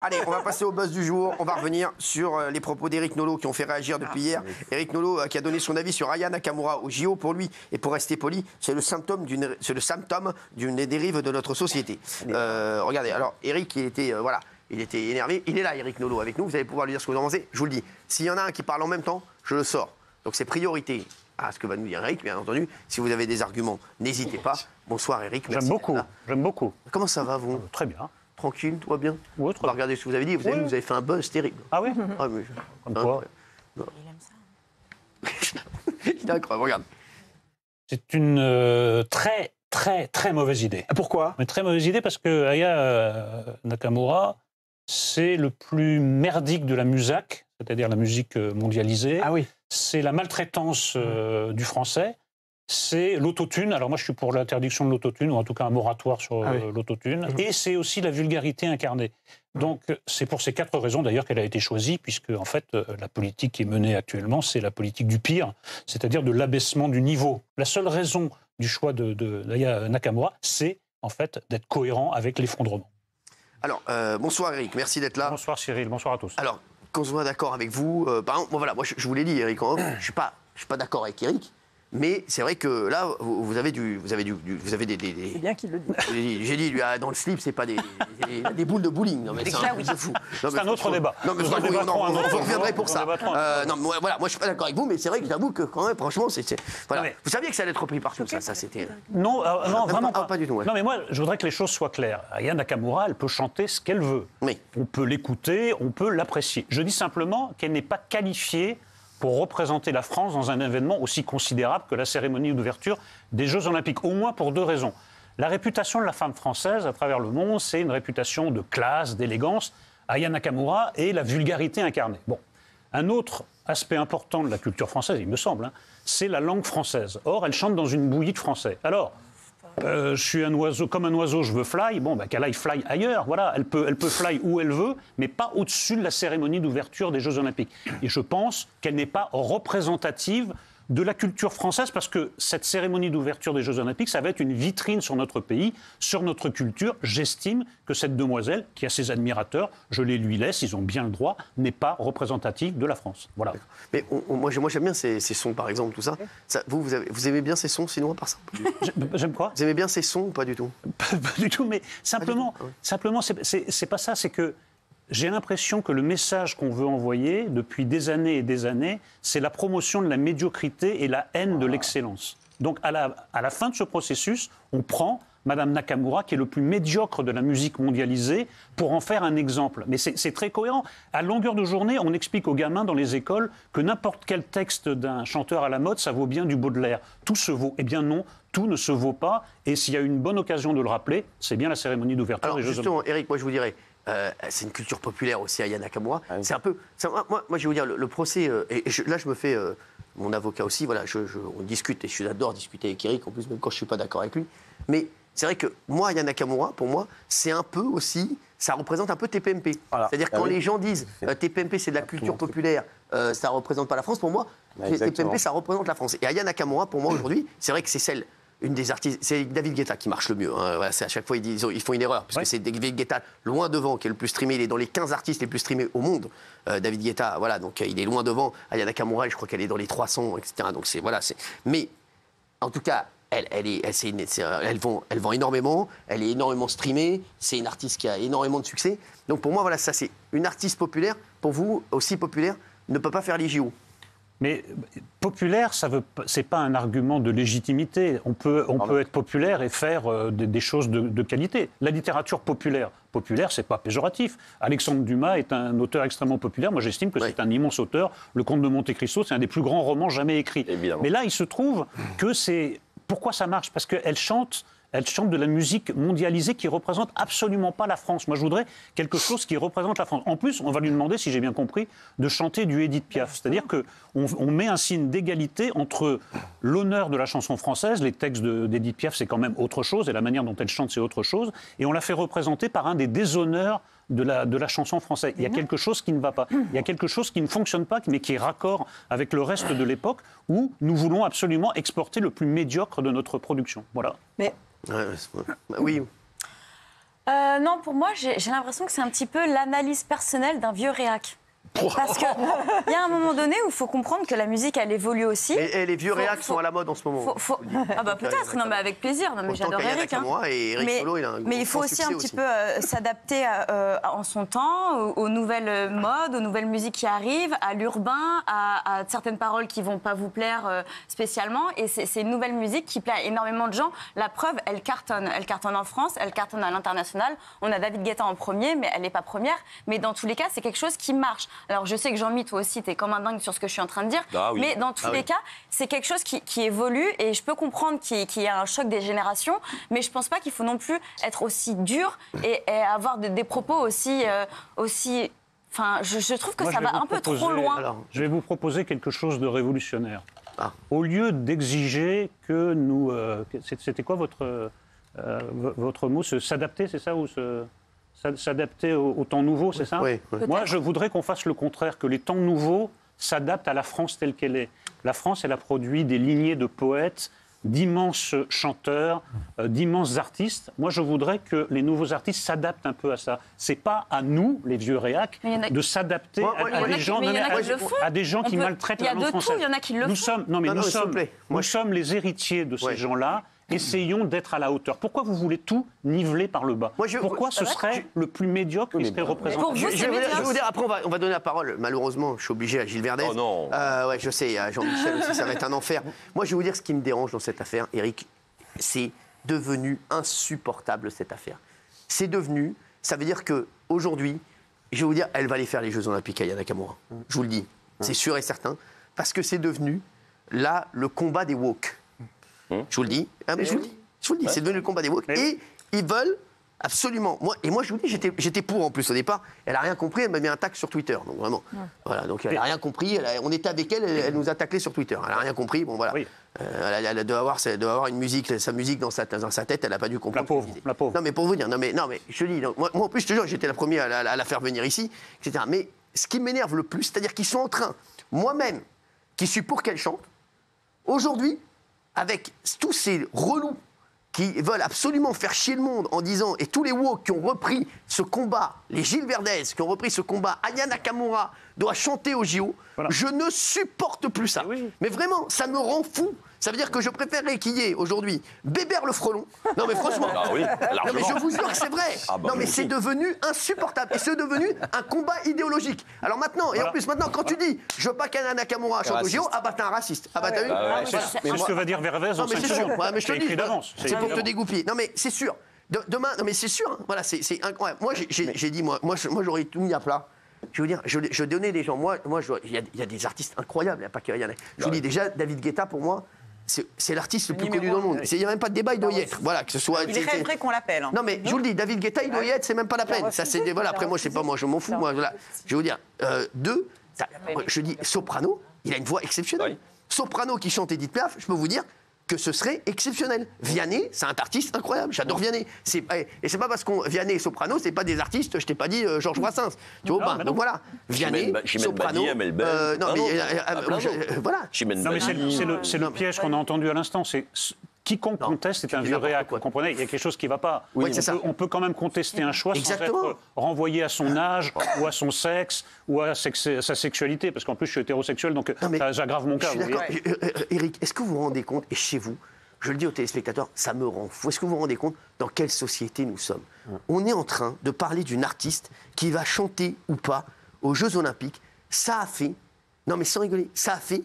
Allez, on va passer au buzz du jour. On va revenir sur les propos d'Éric Nolot qui ont fait réagir depuis hier. Éric Nolot qui a donné son avis sur Aya Nakamura au JO. Pour lui, et pour rester poli, c'est le symptôme d'une dérive de notre société. Regardez, alors Éric, il était énervé. Il est là, Éric Nolot, avec nous. Vous allez pouvoir lui dire ce que vous en pensez. Je vous le dis, s'il y en a un qui parle en même temps, je le sors. Donc c'est priorité à ce que va nous dire Éric, bien entendu. Si vous avez des arguments, n'hésitez pas. Bonsoir Éric. J'aime beaucoup. Comment ça va, vous? Très bien. Tranquille, tout va bien? Oui, On va regarder ce que vous avez dit. Vous avez fait un buzz terrible. Ah oui? Comme quoi? Il aime ça. Il est incroyable, regarde. C'est une très mauvaise idée. Pourquoi? Une très mauvaise idée parce que Aya Nakamura, c'est le plus merdique de la musique, c'est-à-dire la musique mondialisée. Ah oui. C'est la maltraitance du français. C'est l'autotune. Alors moi, je suis pour l'interdiction de l'autotune, ou en tout cas un moratoire sur l'autotune. Et c'est aussi la vulgarité incarnée. Donc c'est pour ces 4 raisons d'ailleurs qu'elle a été choisie, puisque en fait la politique qui est menée actuellement, c'est la politique du pire, c'est-à-dire de l'abaissement du niveau. La seule raison du choix d'Aya Nakamura, c'est en fait d'être cohérent avec l'effondrement. Alors, bonsoir Eric, merci d'être là. Bonsoir Cyril, bonsoir à tous. Alors, qu'on soit d'accord avec vous, par exemple, voilà, moi je vous l'ai dit, Eric, je suis pas d'accord avec Eric. Mais c'est vrai que là, vous avez des... C'est bien qu'il le dit. J'ai dit, lui, dans le slip, c'est pas des boules de bowling. Non, mais c'est un truc de fou. C'est un autre débat. Non, mais on reviendrait pour ça. Non, mais voilà, moi, je suis pas d'accord avec vous, mais c'est vrai que j'avoue que quand même, franchement, voilà. Mais... Vous saviez que ça allait être repris partout, ça c'était... Non, vraiment pas. Pas du tout. Ouais. Non, mais moi, je voudrais que les choses soient claires. Aya Nakamura, elle peut chanter ce qu'elle veut. Oui. On peut l'écouter, on peut l'apprécier. Je dis simplement qu'elle n'est pas qualifiée pour représenter la France dans un événement aussi considérable que la cérémonie d'ouverture des Jeux Olympiques, au moins pour 2 raisons. La réputation de la femme française à travers le monde, c'est une réputation de classe, d'élégance. Aya Nakamura et la vulgarité incarnée. Bon, un autre aspect important de la culture française, il me semble, c'est la langue française. Or, elle chante dans une bouillie de français. Alors, je suis un oiseau, comme un oiseau, je veux fly. Bon, qu'elle aille fly ailleurs. Voilà, elle peut fly où elle veut, mais pas au-dessus de la cérémonie d'ouverture des Jeux Olympiques. Et je pense qu'elle n'est pas représentative de la culture française, parce que cette cérémonie d'ouverture des Jeux Olympiques, ça va être une vitrine sur notre pays, sur notre culture. J'estime que cette demoiselle, qui a ses admirateurs, je les lui laisse, ils ont bien le droit, n'est pas représentative de la France. Voilà. Mais moi j'aime bien ces sons, par exemple, tout ça. Vous aimez bien ces sons, sinon, à part ça? J'aime quoi? Vous aimez bien ces sons ou pas du tout? Pas du tout, mais simplement, c'est pas ça, c'est que j'ai l'impression que le message qu'on veut envoyer depuis des années et des années, c'est la promotion de la médiocrité et la haine de l'excellence. Donc à la fin de ce processus, on prend Madame Nakamura, qui est le plus médiocre de la musique mondialisée, pour en faire un exemple. Mais c'est très cohérent. À longueur de journée, on explique aux gamins dans les écoles que n'importe quel texte d'un chanteur à la mode, ça vaut bien du Baudelaire. Tout se vaut. Eh bien non, tout ne se vaut pas. Et s'il y a une bonne occasion de le rappeler, c'est bien la cérémonie d'ouverture des Jeux Olympiques. Justement, Eric, moi je vous dirais... c'est une culture populaire aussi, Aya Nakamura. C'est un peu... moi, je vais vous dire, le procès... là, je me fais... mon avocat aussi, voilà, on discute, et j'adore discuter avec Eric, en plus, même quand je ne suis pas d'accord avec lui. Mais c'est vrai que moi, Aya Nakamura, pour moi, c'est un peu aussi... Ça représente un peu TPMP. Voilà. C'est-à-dire quand les gens disent TPMP, c'est de la culture populaire, ça ne représente pas la France, pour moi, TPMP, ça représente la France. Et Aya Nakamura, pour moi, aujourd'hui, c'est vrai que c'est celle... Une des artistes, c'est David Guetta qui marche le mieux. Voilà, à chaque fois, ils font une erreur, parce que c'est David Guetta loin devant qui est le plus streamé. Il est dans les 15 artistes les plus streamés au monde. David Guetta, voilà, donc il est loin devant. Aya Nakamura, je crois qu'elle est dans les 300, etc. Donc voilà. Mais en tout cas, elle vend énormément. Elle est énormément streamée. C'est une artiste qui a énormément de succès. Donc pour moi, voilà, ça c'est une artiste populaire. Pour vous, aussi populaire, ne peut pas faire les JO. Mais populaire, c'est pas un argument de légitimité. On peut être populaire et faire des choses de qualité. La littérature populaire, c'est pas péjoratif. Alexandre Dumas est un auteur extrêmement populaire. Moi, j'estime que c'est un immense auteur. Le Comte de Monte-Cristo, c'est un des plus grands romans jamais écrits. Évidemment. Mais là, il se trouve que c'est... Pourquoi ça marche? Parce qu'elle chante de la musique mondialisée qui ne représente absolument pas la France. Moi, je voudrais quelque chose qui représente la France. En plus, on va lui demander, si j'ai bien compris, de chanter du Édith Piaf. C'est-à-dire qu'on met un signe d'égalité entre l'honneur de la chanson française, les textes d'Édith Piaf, c'est quand même autre chose, et la manière dont elle chante, c'est autre chose, et on la fait représenter par un des déshonneurs de la chanson française. Il y a quelque chose qui ne va pas. Il y a quelque chose qui ne fonctionne pas, mais qui est raccord avec le reste de l'époque, où nous voulons absolument exporter le plus médiocre de notre production. Voilà. Mais... oui. Non, pour moi, j'ai l'impression que c'est un petit peu l'analyse personnelle d'un vieux réac. Parce qu'il y a un moment donné où il faut comprendre que la musique, elle évolue aussi. Et les vieux réacs sont à la mode en ce moment. Ah bah peut-être, non mais avec plaisir. Non, mais j'adore Eric. Et Eric Solo, il a un mais il faut aussi un petit peu s'adapter en son temps, aux nouvelles modes, aux nouvelles musiques qui arrivent, à l'urbain, à certaines paroles qui vont pas vous plaire spécialement. Et c'est une nouvelle musique qui plaît à énormément de gens. La preuve, elle cartonne. Elle cartonne en France, elle cartonne à l'international. On a David Guetta en premier, mais elle n'est pas première. Mais dans tous les cas, c'est quelque chose qui marche. Alors, je sais que Jean-Mi, toi aussi, t'es comme un dingue sur ce que je suis en train de dire. Ah oui. Mais dans tous les cas, c'est quelque chose qui évolue. Et je peux comprendre qu'il y a un choc des générations. Mais je pense pas qu'il faut non plus être aussi dur et avoir des propos aussi... Enfin, je trouve que ça va un peu trop loin. Alors, je vais vous proposer quelque chose de révolutionnaire. Au lieu d'exiger que nous... c'était quoi votre mot? S'adapter, c'est ça, ou s'adapter au temps nouveau, c'est ça? Oui. Moi, je voudrais qu'on fasse le contraire, que les temps nouveaux s'adaptent à la France telle qu'elle est. La France, elle a produit des lignées de poètes, d'immenses chanteurs, d'immenses artistes. Moi, je voudrais que les nouveaux artistes s'adaptent un peu à ça. C'est pas à nous, les vieux réacs, de s'adapter à des gens qui maltraitent la langue française. Il y en a qui le font. Nous sommes les héritiers de ces gens-là. Essayons d'être à la hauteur. Pourquoi vous voulez tout niveler par le bas? Pourquoi ce serait le plus médiocre qui serait représenté? Je vais vous dire, après on va donner la parole, malheureusement, je suis obligé à Gilles Verdez. Oh non. Ouais, je sais, à Jean-Michel aussi, ça va être un enfer. Moi, je vais vous dire ce qui me dérange dans cette affaire, Eric, c'est devenu insupportable, cette affaire. C'est devenu, ça veut dire qu'aujourd'hui, je vais vous dire, elle va aller faire les Jeux Olympiques à Yana Nakamura. Je vous le dis, c'est sûr et certain, parce que c'est devenu, là, le combat des woke. Je vous le dis, je vous le dis, c'est devenu le combat des woke. Et ils veulent absolument. Moi, je vous dis, j'étais pour en plus au départ. Elle n'a rien compris, elle m'a mis un tac sur Twitter. Donc vraiment. Voilà, donc elle n'a rien compris. On était avec elle, elle nous a taclé sur Twitter. Elle n'a rien compris. Bon voilà. Elle doit avoir une musique, sa musique dans sa tête, elle n'a pas dû comprendre. La pauvre. Non mais pour vous dire, non mais je te dis, moi en plus je te jure, j'étais la première à la faire venir ici, etc. Mais ce qui m'énerve le plus, c'est-à-dire qu'ils sont en train, moi-même, qui suis pour qu'elle chante, aujourd'hui, avec tous ces relous qui veulent absolument faire chier le monde en disant, et tous les woke qui ont repris ce combat, les Gilles Verdez qui ont repris ce combat, Aya Nakamura doit chanter au JO, je ne supporte plus ça. Mais vraiment, ça me rend fou. Ça veut dire que je préférerais qu'il y ait aujourd'hui Bébert le Frelon. Non mais franchement, non, mais je vous jure que c'est vrai. Non mais c'est devenu insupportable. Et c'est devenu un combat idéologique. Alors maintenant, et en plus maintenant, quand tu dis je veux pas qu'Aya Nakamura chante au JO, ah bah t'es un raciste. Ah bah t'as vu? C'est ce que va dire Verdez dans 5 secondes. Mais je te dis, d'avance. C'est pour te dégoupiller. Non mais c'est sûr. Demain, non mais c'est sûr. Hein. Voilà, c'est incroyable. Moi j'ai dit moi j'aurais tout mis à plat. Je veux dire, je donnais des gens. Moi, il y a des artistes incroyables. Il n'y a pas que Yana. Je vous dis déjà, David Guetta pour moi. C'est l'artiste le plus connu dans le monde. Il n'y a même pas de débat, il doit y être. Voilà, que ce soit. Il est vrai qu'on l'appelle. Hein. Non, mais je vous le dis, David Guetta, il doit y être, c'est même pas la peine. Ça, c'est voilà. Après, moi, je sais pas, moi, je m'en fous. Moi, voilà. Je vais vous dire, je dis, Soprano, il a une voix exceptionnelle. Soprano qui chante Edith Piaf, je peux vous dire que ce serait exceptionnel. Vianney, c'est un artiste incroyable. J'adore Vianney. Et c'est pas parce qu'on Vianney et Soprano, c'est pas des artistes. Je t'ai pas dit Georges Brassens. Tu vois pas. Donc voilà. Vianney, Soprano. Non mais voilà. C'est le piège qu'on a entendu à l'instant. C'est quiconque conteste est un vieux réac. Vous comprenez? Il y a quelque chose qui ne va pas. On peut quand même contester un choix sans être renvoyé à son âge ou à son sexe ou à sa sexualité. Parce qu'en plus, je suis hétérosexuel, donc ça aggrave mon cas. Eric, est-ce que vous vous rendez compte, et chez vous, je le dis aux téléspectateurs, ça me rend fou. Est-ce que vous vous rendez compte dans quelle société nous sommes? On est en train de parler d'une artiste qui va chanter ou pas aux Jeux Olympiques. Ça a fait, non mais sans rigoler, ça a fait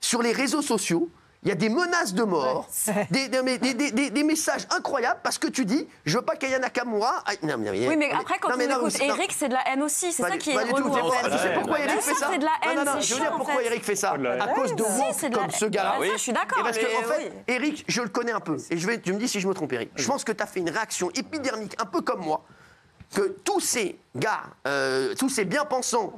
sur les réseaux sociaux, il y a des menaces de mort, des messages incroyables parce que tu dis, je veux pas qu'Aya Nakamura. Oui, mais après, quand on écoute Eric, c'est de la haine aussi. C'est ça qui est relou. Tu sais pourquoi Eric fait ça? C'est de la haine. Je veux dire pourquoi Eric fait ça. À cause de woke comme ce gars-là. Je suis d'accord. Parce que, en fait, Eric, je le connais un peu. Et tu me dis si je me trompe, Eric. Je pense que tu as fait une réaction épidermique, un peu comme moi, que tous ces gars, tous ces bien-pensants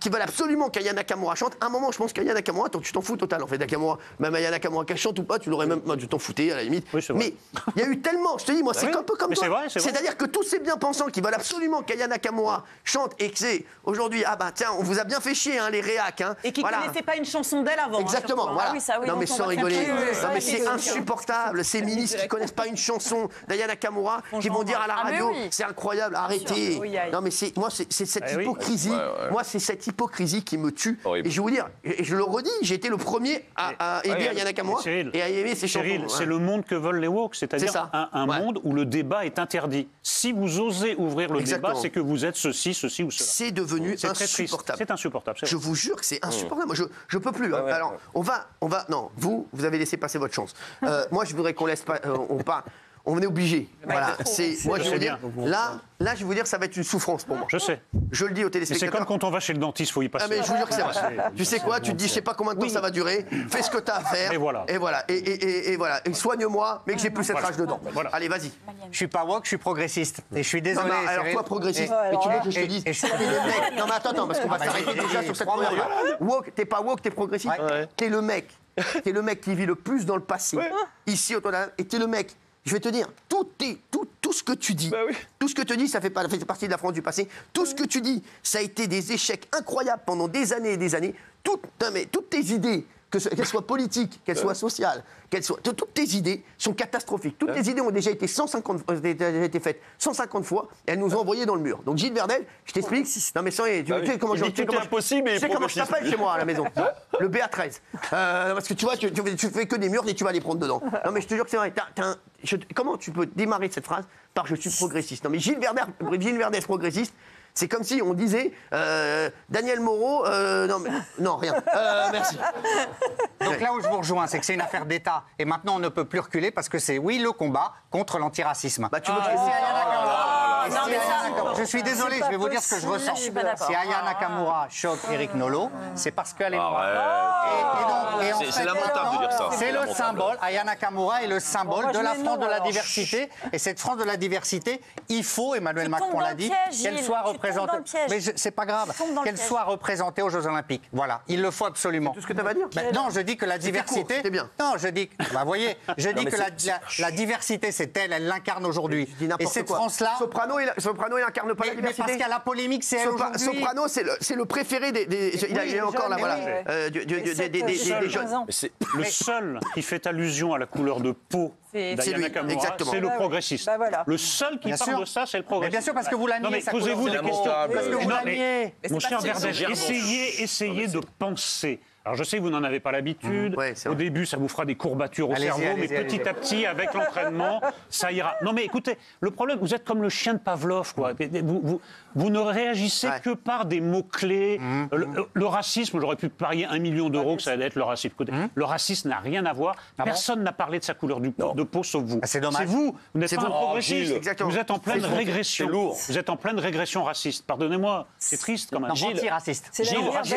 qui veulent absolument qu'Aya Nakamura chante, à un moment, je pense qu'Aya Nakamura, tu t'en fous total, en fait, Nakamura. Même Aya Nakamura qu'elle chante ou pas, tu l'aurais même... Tu t'en foutais, à la limite. Oui, mais il y a eu tellement, je te dis, moi, c'est un peu comme toi. C'est-à-dire que tous ces bien-pensants qui veulent absolument qu'Aya Nakamura chante et que c'est aujourd'hui, ah bah tiens, on vous a bien fait chier, hein, les réacs. Hein, et qui ne connaissaient pas une chanson d'elle avant. Exactement, voilà. Ah oui, ça, oui, non, mais sans rigoler. Non, mais c'est sûr. insupportable. Ces ministres qui ne connaissent pas une chanson d'Aya Nakamura, qui vont dire à la radio, c'est incroyable, arrêtez. Non, mais moi, c'est cette hypocrisie. Moi, c'est cette hypocrisie qui me tue. Horrible. Et je vais vous dire, et je le redis, j'ai été le premier à aider Aya Nakamura et à aimer ses chansons. Cyril, c'est le monde que veulent les woke, c'est-à-dire un monde où le débat est interdit. Si vous osez ouvrir le débat, c'est que vous êtes ceci ou cela. C'est devenu insupportable. C'est insupportable. Je vous jure que c'est insupportable. Moi, je peux plus. Alors, on va. Non, vous avez laissé passer votre chance. Moi, je voudrais qu'on laisse pas. On est obligé. Voilà. Moi, je vais vous dire. Là, je vais vous dire, ça va être une souffrance pour moi. Je sais. Je le dis aux téléspectateurs. C'est comme quand on va chez le dentiste, il faut y passer. Ah, mais je vous jure que c'est vrai. Tu sais quoi? Tu te dis, je sais pas combien de temps ça va durer. Fais ce que tu as à faire. Et voilà. Et voilà. Et voilà. Et soigne-moi, mais que j'ai plus cette rage dedans. Voilà. Allez, vas-y. Je suis pas woke, je suis progressiste. Et je suis désolé. Non, alors toi, progressiste. Mais tu veux que je te dise, t'es le mec. Non, mais attends, parce qu'on va s'arrêter déjà sur cette première. Woke, t'es pas woke, t'es progressiste. T'es le mec. T'es le mec qui vit le plus dans le passé. Ici, au Canada. Et t'es le mec. Je vais te dire, tout ce que tu dis, tout ce que tu dis, ça fait partie de la France du passé. Tout ce que tu dis, ça a été des échecs incroyables pendant des années et des années. Toutes tes idées, qu'elles soient politiques, qu'elles soient sociales, toutes tes idées sont catastrophiques. Toutes tes idées ont déjà été faites 150 fois et elles nous ont envoyés dans le mur. Donc Gilles Verdel, je t'explique. Non mais sans, tu sais comment je t'appelle chez moi à la maison. Le BA13. Parce que tu vois, tu fais que des murs et tu vas les prendre dedans. Non mais je te jure que c'est vrai. Comment tu peux démarrer cette phrase par je suis progressiste? Non mais Gilles Verdel progressiste. C'est comme si on disait Daniel Moreau. Non, rien. Merci. Donc là où je vous rejoins, c'est que c'est une affaire d'État. Et maintenant, on ne peut plus reculer parce que c'est, oui, le combat contre l'antiracisme. Bah, tu veux que je je suis désolé, je vais vous dire ce que je ressens. Si Aya Nakamura choque Eric Nolot, c'est parce qu'elle est noire. C'est lamentable de dire ça. C'est le symbole. Aya Nakamura est le symbole de la France de la diversité. Et cette France de la diversité, il faut, Emmanuel Macron l'a dit, qu'elle soit représentée. Mais c'est pas grave, qu'elle soit représentée aux Jeux Olympiques. Voilà, il le faut absolument. C'est tout ce que tu vas dire? Non, je dis que la diversité. C'était bien. Non, je dis. Bah, voyez, je dis que la diversité, c'est elle l'incarne aujourd'hui. Et cette France-là. Soprano, il incarne pas la diversité. Mais parce qu'il y a la polémique, c'est elle aujourd'hui. Soprano, c'est le préféré il est encore là, voilà. Des jeunes. Le seul qui fait allusion à la couleur de peau d'Aya Nakamura, c'est le progressiste. Le seul qui parle de ça, c'est le progressiste. Bien sûr, parce que vous la niez. Posez-vous des questions. Parce que vous la niez. Mon cher Verdel, essayez de penser. Alors je sais que vous n'en avez pas l'habitude. Au début, ça vous fera des courbatures au cerveau, mais petit à petit, avec l'entraînement, ça ira. Non mais écoutez, le problème, vous êtes comme le chien de Pavlov, quoi. Vous ne réagissez que par des mots-clés. Le racisme, j'aurais pu parier 1 million d'euros que ça allait être le racisme. Écoutez, le racisme n'a rien à voir. Personne n'a parlé de sa couleur de peau sauf vous. C'est dommage. C'est vous n'êtes pas un progressiste. Vous êtes en pleine régression. Vous êtes en pleine régression raciste. Pardonnez-moi, c'est triste quand même. Anti-raciste.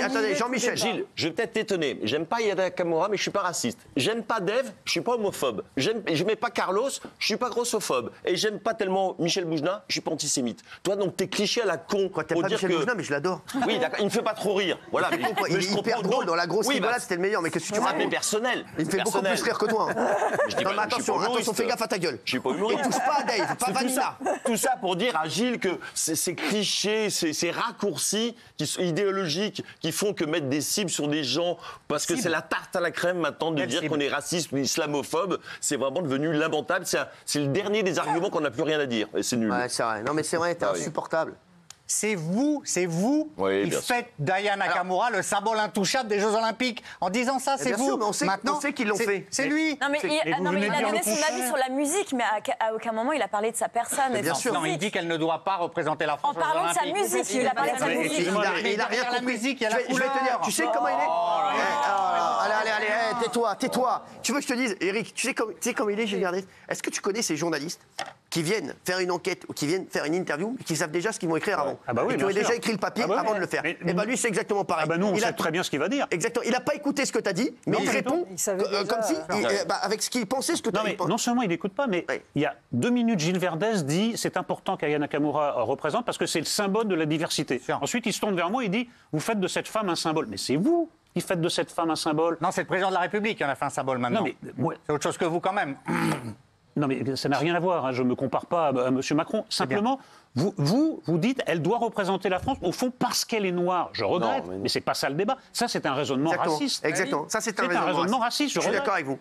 Attendez, Jean-Michel. Gilles, je vais peut-être t'étonner. J'aime pas Aya Nakamura, mais je suis pas raciste. J'aime pas Dave, je suis pas homophobe. J'aimais pas Carlos, je suis pas grossophobe. Et j'aime pas tellement Michel Boujna, je suis pas antisémite. Toi, donc, t'es cliché à la con. Quoi, t'aimes pas Michel Boujna, mais je l'adore. Oui, d'accord, il me fait pas trop rire. Voilà, il est hyper drôle. Dans la grosse rigolade, c'était le meilleur. Mais qu'est-ce que tu mais personnel. Il me fait beaucoup plus rire que toi. Non, mais attention, fais gaffe à ta gueule. Je suis pas humoriste. Et touche pas à Dave, pas Vanilla. Tout ça pour dire à Gilles que ces clichés, ces raccourcis qui sont idéologiques, qui font que mettre des cibles sur des gens, parce que c'est la tarte à la crème maintenant de dire qu'on est raciste ou islamophobe, c'est vraiment devenu lamentable. C'est le dernier des arguments qu'on n'a plus rien à dire. Et c'est nul. Ouais, c'est vrai. Non, mais c'est vrai, t'es insupportable. C'est vous qui faites d'Aya Nakamura le symbole intouchable des Jeux Olympiques. En disant ça, c'est vous. On sait qu'ils l'ont fait. C'est lui. Non, mais il a donné son avis sur la musique, mais à aucun moment il a parlé de sa personne. Bien sûr. Non, il dit qu'elle ne doit pas représenter la France. En parlant de sa musique, il a parlé de sa musique. Il a rien compris. La musique, il y a la Je vais te dire, tu sais comment il est? Allez, tais-toi. Tu veux que je te dise, Eric, tu sais comment il est, Gilles Verdel? Est-ce que tu connais ces journalistes qui viennent faire une enquête ou qui viennent faire une interview, qui savent déjà ce qu'ils vont écrire avant. Ah bah oui, et qui ont bien sûr. déjà écrit le papier avant de le faire. Et bien lui, c'est exactement pareil. Ah bah nous, on sait très bien ce qu'il va dire. Exactement. Il n'a pas écouté ce que tu as dit, mais il répond comme si, avec ce qu'il pensait, ce que tu as dit. Non seulement il n'écoute pas, mais il y a 2 minutes, Gilles Verdez dit c'est important qu'Aya Nakamura représente parce que c'est le symbole de la diversité. Ensuite, il se tourne vers moi et dit vous faites de cette femme un symbole. Mais c'est vous qui faites de cette femme un symbole. Non, c'est le président de la République qui en a fait un symbole maintenant. C'est autre chose que vous quand même. Non, mais ça n'a rien à voir. Hein. Je ne me compare pas à M. Macron. Simplement, vous dites elle doit représenter la France, au fond, parce qu'elle est noire. Je regrette, mais ce n'est pas ça le débat. Ça, c'est un raisonnement raciste. Exactement. Ça, c'est un raisonnement raciste. Je suis d'accord avec vous.